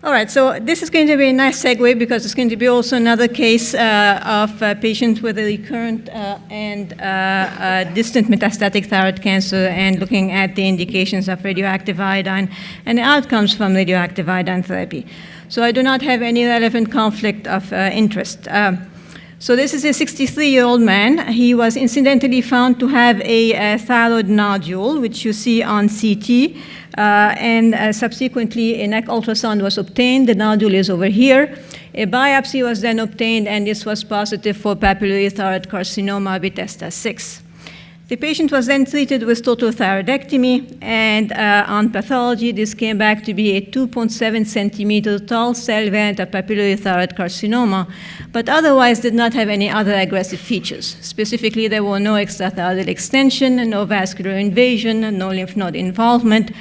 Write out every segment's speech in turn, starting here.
All right, so this is going to be a nice segue because it's going to be also another case of a patient with a recurrent and distant metastatic thyroid cancer and looking at the indications of radioactive iodine and the outcomes from radioactive iodine therapy. So I do not have any relevant conflict of interest. So this is a 63-year-old man. He was incidentally found to have a thyroid nodule, which you see on CT, and subsequently a neck ultrasound was obtained. The nodule is over here. A biopsy was then obtained, and this was positive for papillary thyroid carcinoma Bethesda 6. The patient was then treated with total thyroidectomy, and on pathology, this came back to be a 2.7 centimeter tall cell variant of papillary thyroid carcinoma, but otherwise did not have any other aggressive features. Specifically, there were no extrathyroidal extension, no vascular invasion, no lymph node involvement.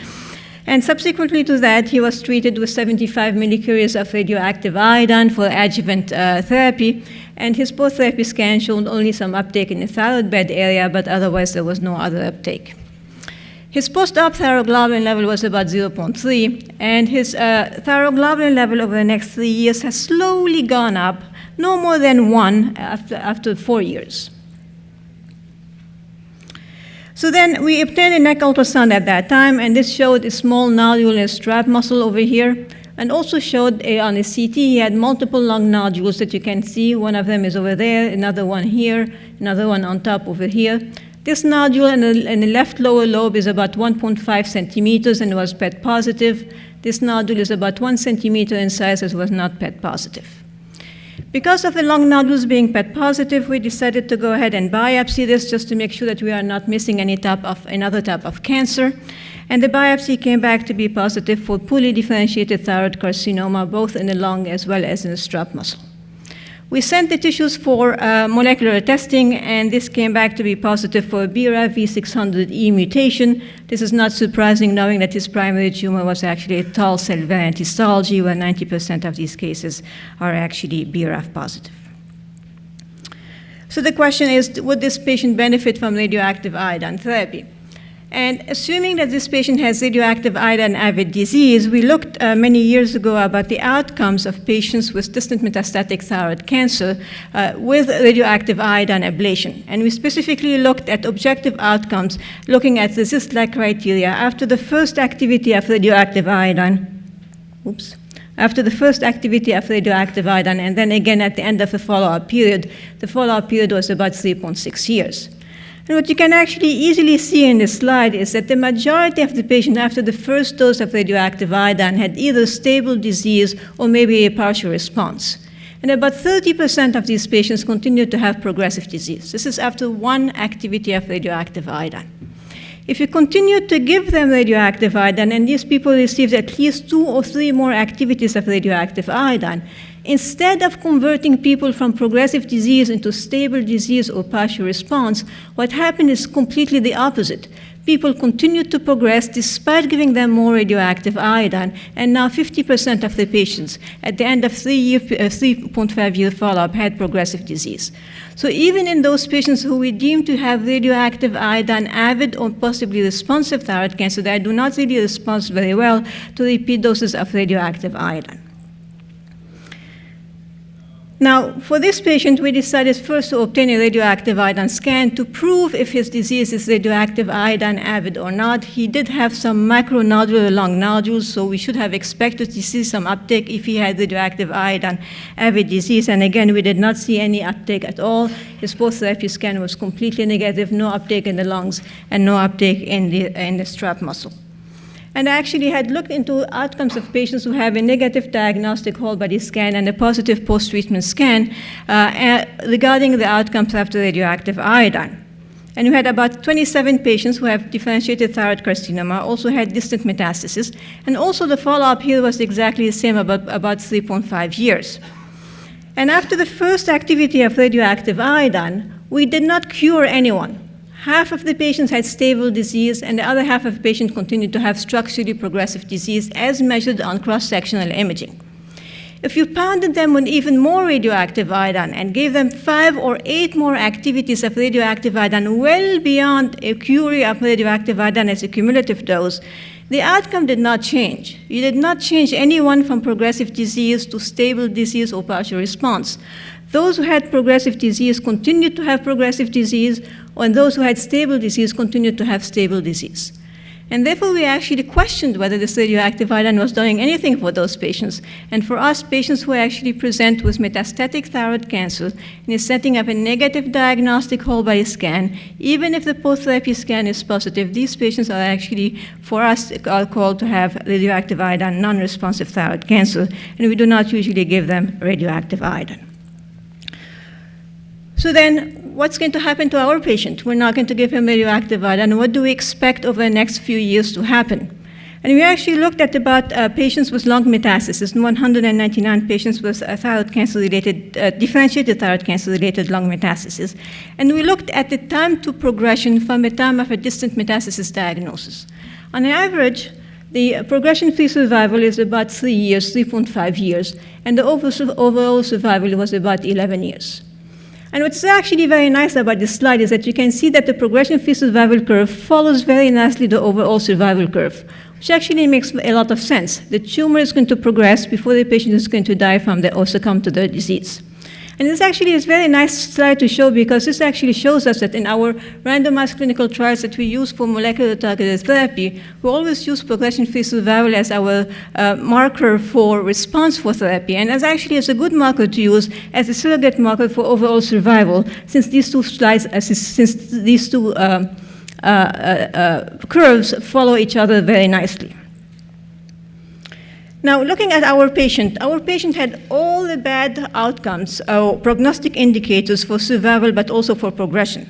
And subsequently to that, he was treated with 75 millicuries of radioactive iodine for adjuvant therapy, and his post-therapy scan showed only some uptake in the thyroid bed area, but otherwise there was no other uptake. His post-op thyroglobulin level was about 0.3, and his thyroglobulin level over the next 3 years has slowly gone up, no more than 1 after 4 years. So then we obtained a neck ultrasound at that time, and this showed a small nodule in a strap muscle over here, and also showed on the CT he had multiple lung nodules that you can see. One of them is over there, another one here, another one on top over here. This nodule in the left lower lobe is about 1.5 centimeters and was PET positive. This nodule is about 1 centimeter in size and was not PET positive. Because of the lung nodules being PET positive, we decided to go ahead and biopsy this just to make sure that we are not missing another type of cancer. And the biopsy came back to be positive for poorly differentiated thyroid carcinoma, both in the lung as well as in the strap muscle. We sent the tissues for molecular testing, and this came back to be positive for a BRAF V600E mutation. This is not surprising, knowing that his primary tumor was actually a tall cell variant histology, where 90% of these cases are actually BRAF positive. So the question is, would this patient benefit from radioactive iodine therapy? And assuming that this patient has radioactive iodine-avid disease, we looked many years ago about the outcomes of patients with distant metastatic thyroid cancer with radioactive iodine ablation. And we specifically looked at objective outcomes, looking at RECIST-like criteria after the first activity of radioactive iodine. After the first activity of radioactive iodine, and then again at the end of the follow-up period. The follow-up period was about 3.6 years. And what you can actually easily see in this slide is that the majority of the patients after the first dose of radioactive iodine had either stable disease or maybe a partial response. And about 30% of these patients continued to have progressive disease. This is after one activity of radioactive iodine. If you continue to give them radioactive iodine, and these people received at least 2 or 3 more activities of radioactive iodine, instead of converting people from progressive disease into stable disease or partial response, what happened is completely the opposite. People continued to progress despite giving them more radioactive iodine, and now 50% of the patients at the end of 3.5-year follow-up had progressive disease. So even in those patients who we deem to have radioactive iodine-avid or possibly responsive thyroid cancer, they do not really respond very well to repeat doses of radioactive iodine. Now, for this patient, we decided first to obtain a radioactive iodine scan to prove if his disease is radioactive iodine-avid or not. He did have some macronodular lung nodules, so we should have expected to see some uptake if he had radioactive iodine-avid disease. And again, we did not see any uptake at all. His post-therapy scan was completely negative, no uptake in the lungs and no uptake in the strap muscle. And I actually had looked into outcomes of patients who have a negative diagnostic whole body scan and a positive post-treatment scan regarding the outcomes after radioactive iodine. And we had about 27 patients who have differentiated thyroid carcinoma, also had distant metastasis, and also the follow-up here was exactly the same, about 3.5 years. And after the first activity of radioactive iodine, we did not cure anyone. Half of the patients had stable disease, and the other half of the patients continued to have structurally progressive disease as measured on cross-sectional imaging. If you pounded them with even more radioactive iodine and gave them 5 or 8 more activities of radioactive iodine well beyond a curie of radioactive iodine as a cumulative dose, The outcome did not change. You did not change anyone from progressive disease to stable disease or partial response. Those who had progressive disease continued to have progressive disease, and those who had stable disease continued to have stable disease. And therefore, we actually questioned whether this radioactive iodine was doing anything for those patients. And for us, patients who actually present with metastatic thyroid cancer and is setting up a negative diagnostic whole body scan, even if the post-therapy scan is positive, these patients are actually, for us, are called to have radioactive iodine non-responsive thyroid cancer, and we do not usually give them radioactive iodine. So then, what's going to happen to our patient? We're not going to give him radioactive iodine. What do we expect over the next few years to happen? And we actually looked at about patients with lung metastasis, 199 patients with thyroid cancer-related, differentiated thyroid cancer-related lung metastasis. And we looked at the time to progression from the time of a distant metastasis diagnosis. On average, the progression-free survival is about 3 years, 3.5 years, and the overall survival was about 11 years. And what's actually very nice about this slide is that you can see that the progression-free survival curve follows very nicely the overall survival curve, which actually makes a lot of sense. The tumor is going to progress before the patient is going to die from or succumb to the disease. And this actually is a very nice slide to show because this actually shows us that in our randomized clinical trials that we use for molecular targeted therapy, we always use progression-free survival as our marker for response for therapy, and as actually is a good marker to use as a surrogate marker for overall survival, since these two slides, since these two curves follow each other very nicely. Now, looking at our patient had all the bad outcomes, or prognostic indicators for survival, but also for progression.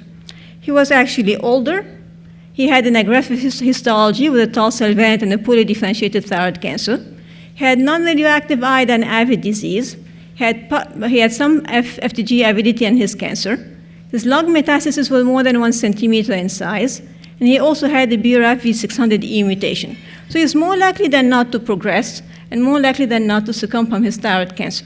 He was actually older. He had an aggressive histology with a tall cell variant and a poorly differentiated thyroid cancer. He had non-radioactive iodine avid disease. He had some FTG avidity in his cancer. His lung metastases were more than 1 centimeter in size. And he also had the BRAF V600E mutation. So he's more likely than not to progress, and more likely than not to succumb from his thyroid cancer.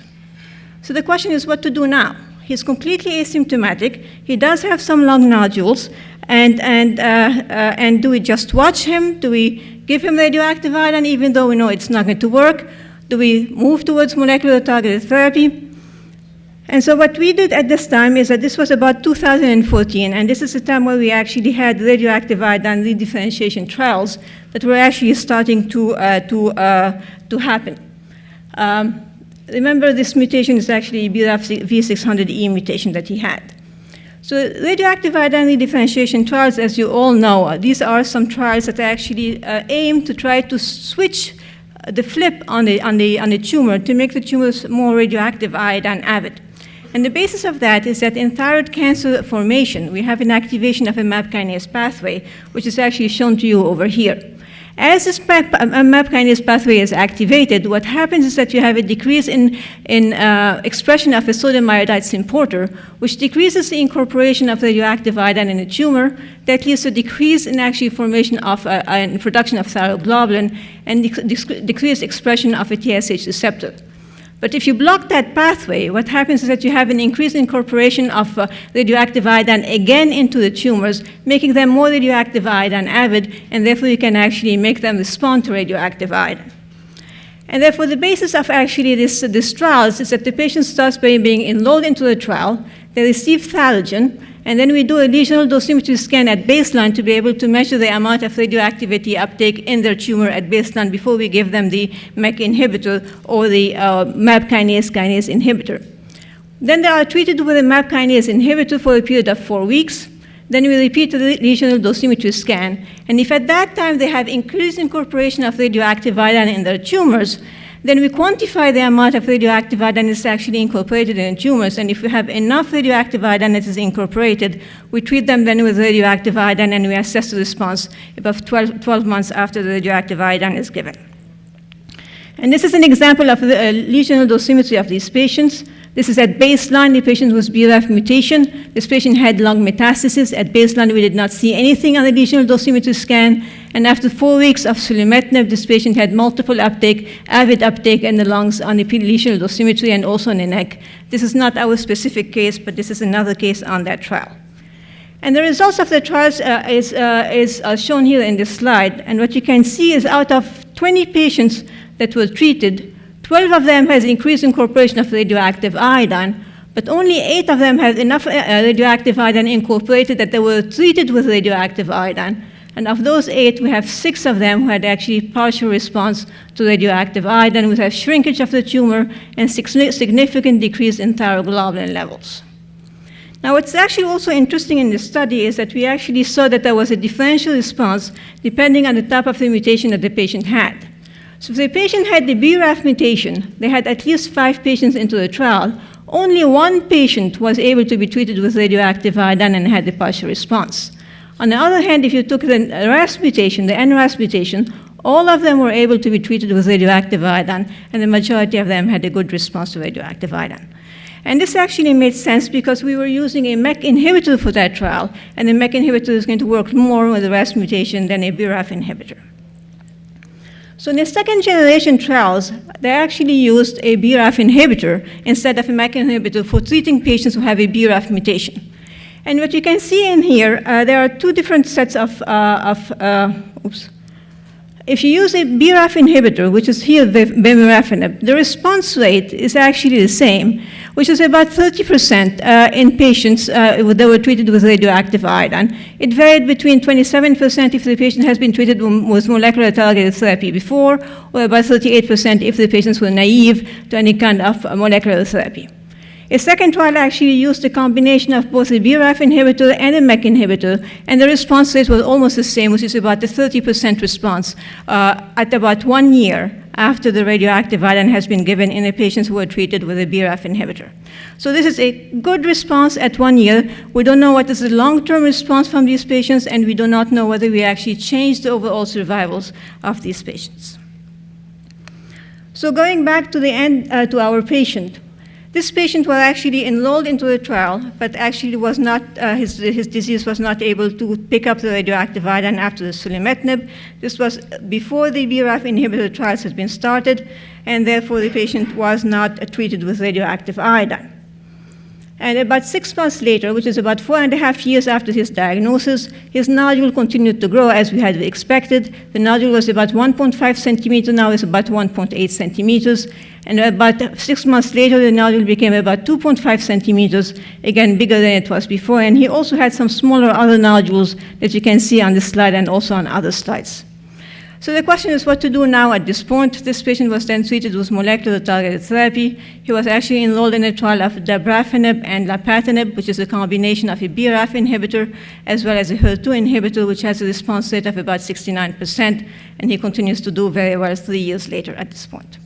So the question is what to do now. He's completely asymptomatic. He does have some lung nodules, and do we just watch him? Do we give him radioactive iodine even though we know it's not going to work? Do we move towards molecular targeted therapy? And so what we did at this time is that this was about 2014, and this is the time where we actually had radioactive iodine re-differentiation trials that were actually starting to happen. Remember, this mutation is actually BRAF V600E mutation that he had. So radioactive iodine re-differentiation trials, as you all know, these are some trials that actually aim to try to switch the flip on the tumor to make the tumors more radioactive iodine avid. And the basis of that is that in thyroid cancer formation, we have an activation of a MAP kinase pathway, which is actually shown to you over here. As this MAP kinase pathway is activated, what happens is that you have a decrease in expression of a sodium iodide symporter, which decreases the incorporation of radioactive iodine in the tumor. That leads to a decrease in actually formation of and production of thyroglobulin and decreased expression of a TSH receptor. But if you block that pathway, what happens is that you have an increased incorporation of radioactive iodine again into the tumors, making them more radioactive iodine avid, and therefore you can actually make them respond to radioactive iodine. And therefore the basis of actually this trials is that the patient starts by being enrolled into the trial, they receive thyrogen, and then we do a lesional dosimetry scan at baseline to be able to measure the amount of radioactivity uptake in their tumor at baseline before we give them the MEK inhibitor or the MAP kinase inhibitor. Then they are treated with a MAP kinase inhibitor for a period of 4 weeks. Then we repeat the lesional dosimetry scan. And if at that time they have increased incorporation of radioactive iodine in their tumors, then we quantify the amount of radioactive iodine that's actually incorporated in tumors. And if we have enough radioactive iodine that is incorporated, we treat them then with radioactive iodine and we assess the response about 12 months after the radioactive iodine is given. And this is an example of the lesional dosimetry of these patients. This is at baseline, the patient with BRAF mutation. This patient had lung metastasis. At baseline, we did not see anything on the lesional dosimetry scan. And after 4 weeks of sulimetinib, this patient had multiple uptake, avid uptake in the lungs on the lesional dosimetry and also in the neck. This is not our specific case, but this is another case on that trial. And the results of the trials is shown here in this slide. And what you can see is out of 20 patients that were treated, 12 of them has increased incorporation of radioactive iodine, but only 8 of them had enough radioactive iodine incorporated that they were treated with radioactive iodine. And of those 8, we have 6 of them who had actually partial response to radioactive iodine with a shrinkage of the tumor and significant decrease in thyroglobulin levels. Now, what's actually also interesting in this study is that we actually saw that there was a differential response depending on the type of the mutation that the patient had. So if the patient had the BRAF mutation, they had at least 5 patients into the trial, only 1 patient was able to be treated with radioactive iodine and had a partial response. On the other hand, if you took the RAS mutation, the NRAS mutation, all of them were able to be treated with radioactive iodine, and the majority of them had a good response to radioactive iodine. And this actually made sense because we were using a MEK inhibitor for that trial, and the MEK inhibitor is going to work more with the RAS mutation than a BRAF inhibitor. So in the second generation trials, they actually used a BRAF inhibitor instead of a MEK inhibitor for treating patients who have a BRAF mutation. And what you can see in here, there are 2 different sets of If you use a BRAF inhibitor, which is here vemurafenib, the response rate is actually the same, which is about 30% in patients that were treated with radioactive iodine. It varied between 27% if the patient has been treated with molecular targeted therapy before, or about 38% if the patients were naive to any kind of molecular therapy. A second trial actually used a combination of both a BRAF inhibitor and a MEK inhibitor, and the response rate was almost the same, which is about a 30% response at about 1 year after the radioactive iodine has been given in the patients who were treated with a BRAF inhibitor. So this is a good response at 1 year. We don't know what is the long-term response from these patients, and we do not know whether we actually changed the overall survivals of these patients. So going back to the end, to our patient, this patient was actually enrolled into the trial, but actually was not, his disease was not able to pick up the radioactive iodine after the sulimetinib. This was before the BRAF inhibitor trials had been started, and therefore the patient was not treated with radioactive iodine. And about 6 months later, which is about 4.5 years after his diagnosis, his nodule continued to grow as we had expected. The nodule was about 1.5 centimeters, now it's about 1.8 centimeters. And about 6 months later, the nodule became about 2.5 centimeters, again, bigger than it was before. And he also had some smaller other nodules that you can see on this slide and also on other slides. So the question is what to do now at this point. This patient was then treated with molecular targeted therapy. He was actually enrolled in a trial of dabrafenib and lapatinib, which is a combination of a BRAF inhibitor as well as a HER2 inhibitor, which has a response rate of about 69%, and he continues to do very well 3 years later at this point.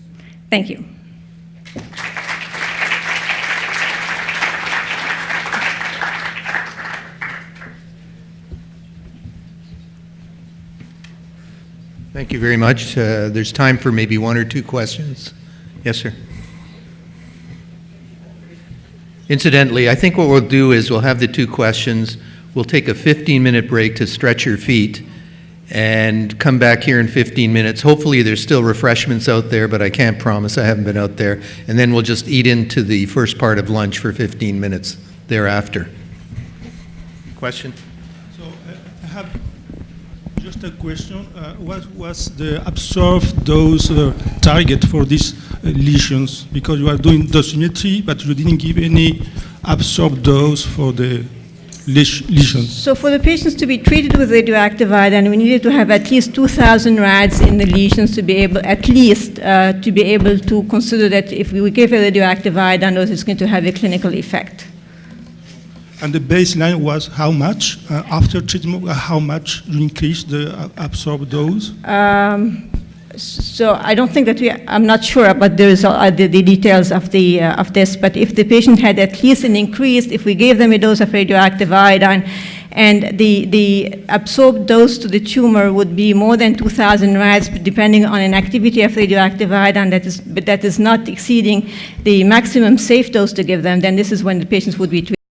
Thank you. Thank you very much. There's time for maybe 1 or 2 questions. Yes, sir. Incidentally, I think what we'll do is we'll have the 2 questions. We'll take a 15-minute break to stretch your feet and come back here in 15 minutes. Hopefully there's still refreshments out there, but I can't promise. I haven't been out there. And then we'll just eat into the first part of lunch for 15 minutes thereafter. Question? So I have just a question. What was the absorbed dose target for these lesions? Because you are doing dosimetry, but you didn't give any absorbed dose for the lesions. So for the patients to be treated with radioactive iodine, we needed to have at least 2,000 rads in the lesions to be able, at least, to be able to consider that if we give a radioactive iodine dose, it's going to have a clinical effect. And the baseline was how much after treatment? How much you increase the absorbed dose? So I don't think that I'm not sure about the details of this, but if the patient had at least an increase, if we gave them a dose of radioactive iodine, and the absorbed dose to the tumor would be more than 2,000 rads, depending on an activity of radioactive iodine that is not exceeding the maximum safe dose to give them, then this is when the patients would be treated.